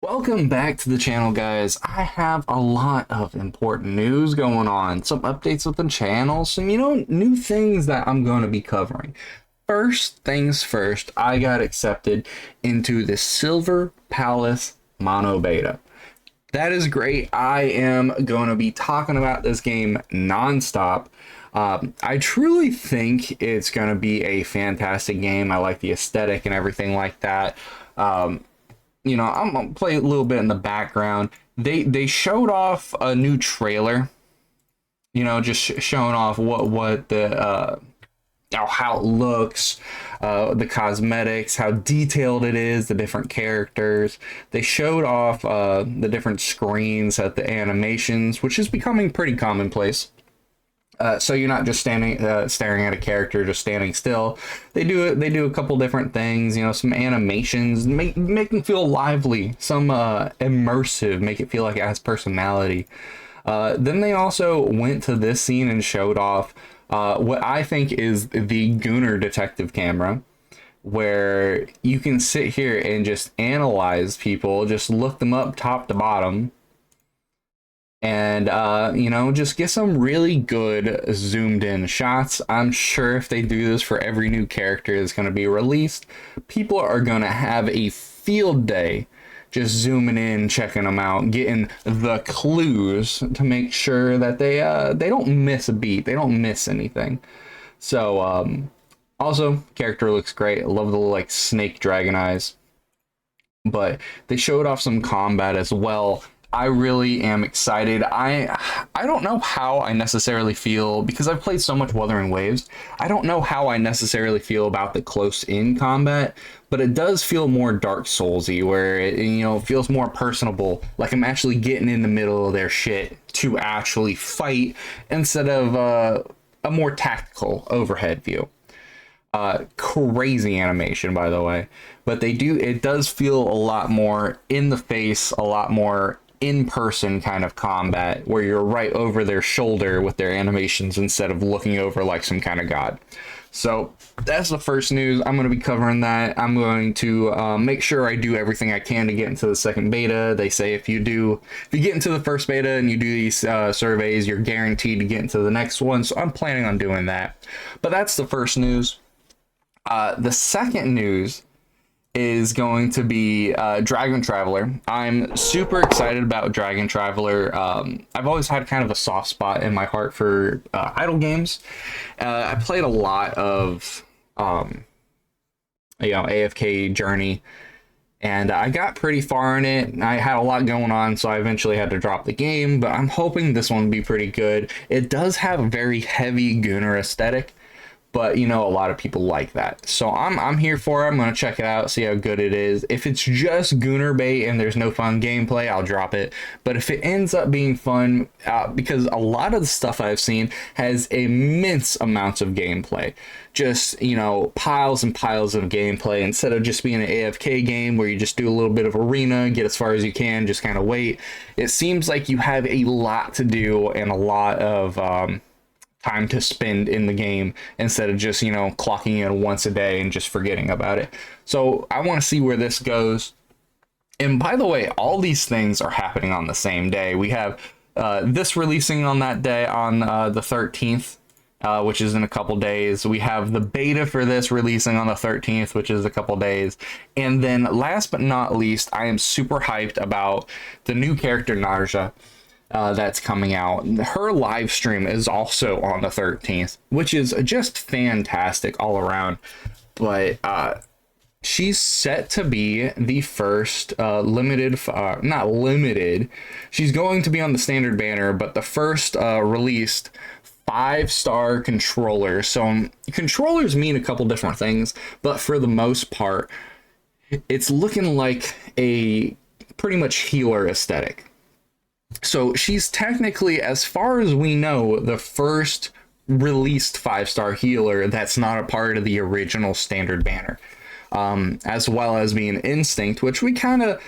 Welcome back to the channel, guys. I have a lot of important news going on, some updates with the channel, some, new things that I'm going to be covering. First things first, I got accepted into the Silver Palace Mono Beta. That is great. I am going to be talking about this game nonstop. I truly think it's going to be a fantastic game. I like the aesthetic and everything like that. I'm gonna play a little bit in the background. They showed off a new trailer, just showing off what the how it looks, the cosmetics, how detailed it is, the different characters. They showed off the different screens at the animations, which is becoming pretty commonplace. So you're not just staring at a character, just standing still. They do a couple different things, some animations, make them feel lively, some immersive, make it feel like it has personality. Then they also went to this scene and showed off what I think is the Gunner detective camera, where you can sit here and just analyze people, just look them up top to bottom, and just get some really good zoomed in shots. I'm sure if they do this for every new character that's going to be released, people are going to have a field day just zooming in, checking them out, getting the clues to make sure that they don't miss a beat, they don't miss anything. So also, character looks great. I love the little snake dragon eyes. But they showed off some combat as well. I really am excited. I don't know how I necessarily feel, because I've played so much Wuthering Waves. I don't know how I necessarily feel about the close-in combat, but it does feel more Dark Soulsy, where it feels more personable, like I'm actually getting in the middle of their shit to actually fight instead of a more tactical overhead view. Crazy animation, by the way, but it does feel a lot more in the face, a lot more in-person kind of combat, where you're right over their shoulder with their animations instead of looking over like some kind of god. So that's the first news. I'm going to be covering that. I'm going to make sure I do everything I can to get into the second beta. They say if you get into the first beta and you do these surveys, you're guaranteed to get into the next one. So I'm planning on doing that. But that's the first news. The second news is going to be Dragon Traveler. I'm super excited about Dragon Traveler. I've always had kind of a soft spot in my heart for idle games. I played a lot of AFK Journey, and I got pretty far in it. I had a lot going on, so I eventually had to drop the game, but I'm hoping this one will be pretty good. It does have a very heavy Gunner aesthetic, but a lot of people like that, so I'm here for it. I'm gonna check it out, see how good it is. If it's just Gunner bait and there's no fun gameplay, I'll drop it. But if it ends up being fun, because a lot of the stuff I've seen has immense amounts of gameplay, just piles and piles of gameplay, instead of just being an AFK game where you just do a little bit of arena, get as far as you can, just kind of wait. It seems like you have a lot to do and a lot of time to spend in the game, instead of just clocking in once a day and just forgetting about it. So I want to see where this goes. And by the way, all these things are happening on the same day. We have this releasing on that day, on the 13th, which is in a couple days. We have the beta for this releasing on the 13th, which is a couple days. And then last but not least, I am super hyped about the new character Narja that's coming out. Her live stream is also on the 13th, which is just fantastic all around. But she's set to be the first not limited, she's going to be on the standard banner, but the first released 5-star controller. So controllers mean a couple different things, but for the most part, it's looking like a pretty much healer aesthetic. So she's technically, as far as we know, the first released 5-star healer that's not a part of the original standard banner, as well as being Instinct, which we kind of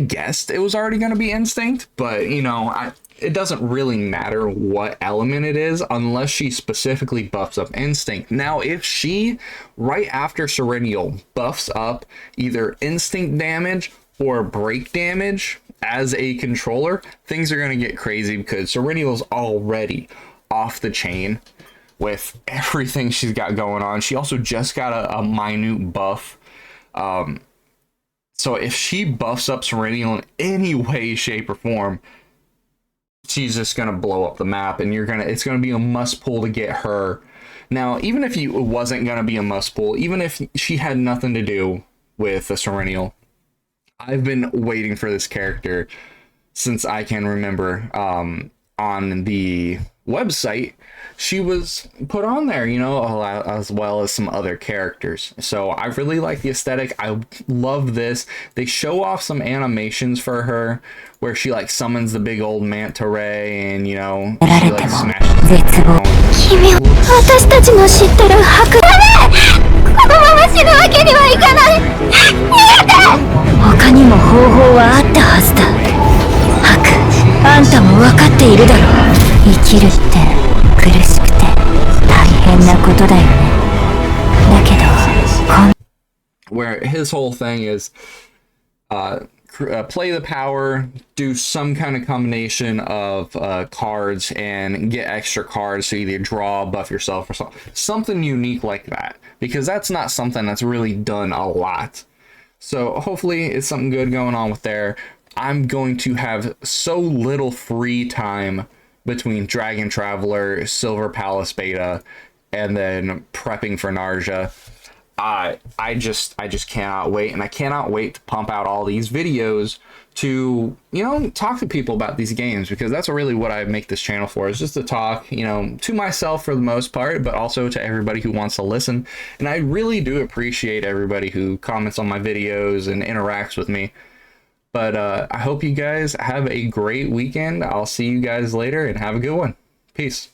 guessed it was already going to be Instinct, but it doesn't really matter what element it is unless she specifically buffs up Instinct. Now, if she, right after Serenial, buffs up either Instinct damage for break damage as a controller, things are going to get crazy because Serenial's already off the chain with everything she's got going on. She also just got a minute buff. So if she buffs up Serenial in any way, shape, or form, she's just going to blow up the map, and it's going to be a must pull to get her. Now, even if it wasn't going to be a must pull, even if she had nothing to do with a Serenial, I've been waiting for this character since I can remember. On the website, she was put on there, you know, as well as some other characters. So I really like the aesthetic. I love this. They show off some animations for her where she like summons the big old manta ray, and you know, she like smashes it down. 私たちの知ってる白ダメこのまま死ぬわけにはいかない逃げて他にも方法はあったはずだ白あんたも分かっているだろう生きるって苦しくて大変なことだよねだけどwhere his whole thing is play the power, do some kind of combination of cards and get extra cards to either draw, buff yourself, or something unique like that, because that's not something that's really done a lot. So hopefully it's something good going on with there. I'm going to have so little free time between Dragon Traveler, Silver Palace Beta, and then prepping for Narja. I just cannot wait, and I cannot wait to pump out all these videos to, you know, talk to people about these games, because that's really what I make this channel for, is just to talk, you know, to myself for the most part, but also to everybody who wants to listen. And I really do appreciate everybody who comments on my videos and interacts with me. But I hope you guys have a great weekend. I'll see you guys later, and have a good one. Peace.